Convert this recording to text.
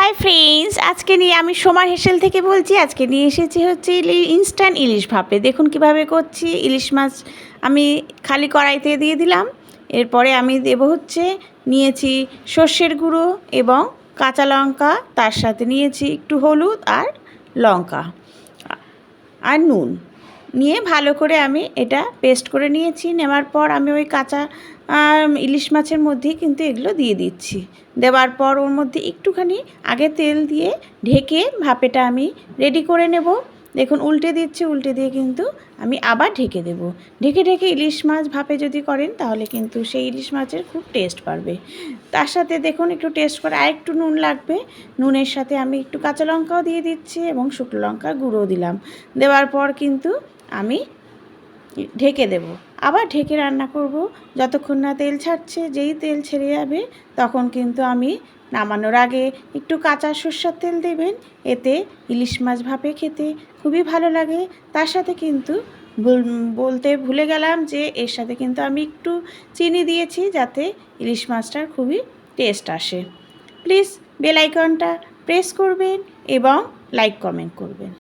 Hi friends, আজকে নিয়ে আমি সোমা হেসেল থেকে বলছি। আজকে নিয়ে এসেছি হচ্ছে ইনস্ট্যান্ট ইলিশ ভাপে। দেখুন কিভাবে করছি। ইলিশ মাছ আমি খালি কড়াইতে দিয়ে দিলাম। এরপরে আমি দেব হচ্ছে নিয়েছি সর্ষের গুঁড়ো এবং কাঁচা লঙ্কা, তার সাথে নিয়েছি একটু হলুদ আর লঙ্কা আর নুন নিয়ে ভালো করে আমি এটা পেস্ট করে নিয়েছি। নেওয়ার পর আমি ওই কাঁচা ইলিশ মাছের মধ্যেই কিন্তু এগুলো দিয়ে দিচ্ছি। দেওয়ার পর ওর মধ্যে একটুখানি আগে তেল দিয়ে ঢেকে ভাপেটা আমি রেডি করে নেব। দেখুন উল্টে দিচ্ছি, উল্টে দিয়ে কিন্তু আমি আবার ঢেকে দেব। ঢেকে ঢেকে ইলিশ মাছ ভাপে যদি করেন তাহলে কিন্তু সেই ইলিশ মাছের খুব টেস্ট বাড়বে। তার সাথে দেখুন একটু টেস্ট করে আর একটু নুন লাগবে। নুনের সাথে আমি একটু কাঁচা লঙ্কাও দিয়ে দিচ্ছি এবং শুকনো লঙ্কা গুঁড়ো দিলাম। দেওয়ার পর কিন্তু আমি ঢেকে দেব। আবার ঢেকে রান্না করব যতক্ষণ না তেল ছাড়ছে। যেই তেল ছেড়ে যাবে তখন কিন্তু আমি নামানোর আগে একটু কাঁচা সরষের তেল দেবেন। এতে ইলিশ মাছ ভাপে খেতে খুবই ভালো লাগে। তার সাথে কিন্তু বলতে ভুলে গেলাম যে এর সাথে কিন্তু আমি একটু চিনি দিয়েছি যাতে ইলিশ মাছটার খুবই টেস্ট আসে। প্লিজ বেল আইকনটা প্রেস করবেন এবং লাইক কমেন্ট করবেন।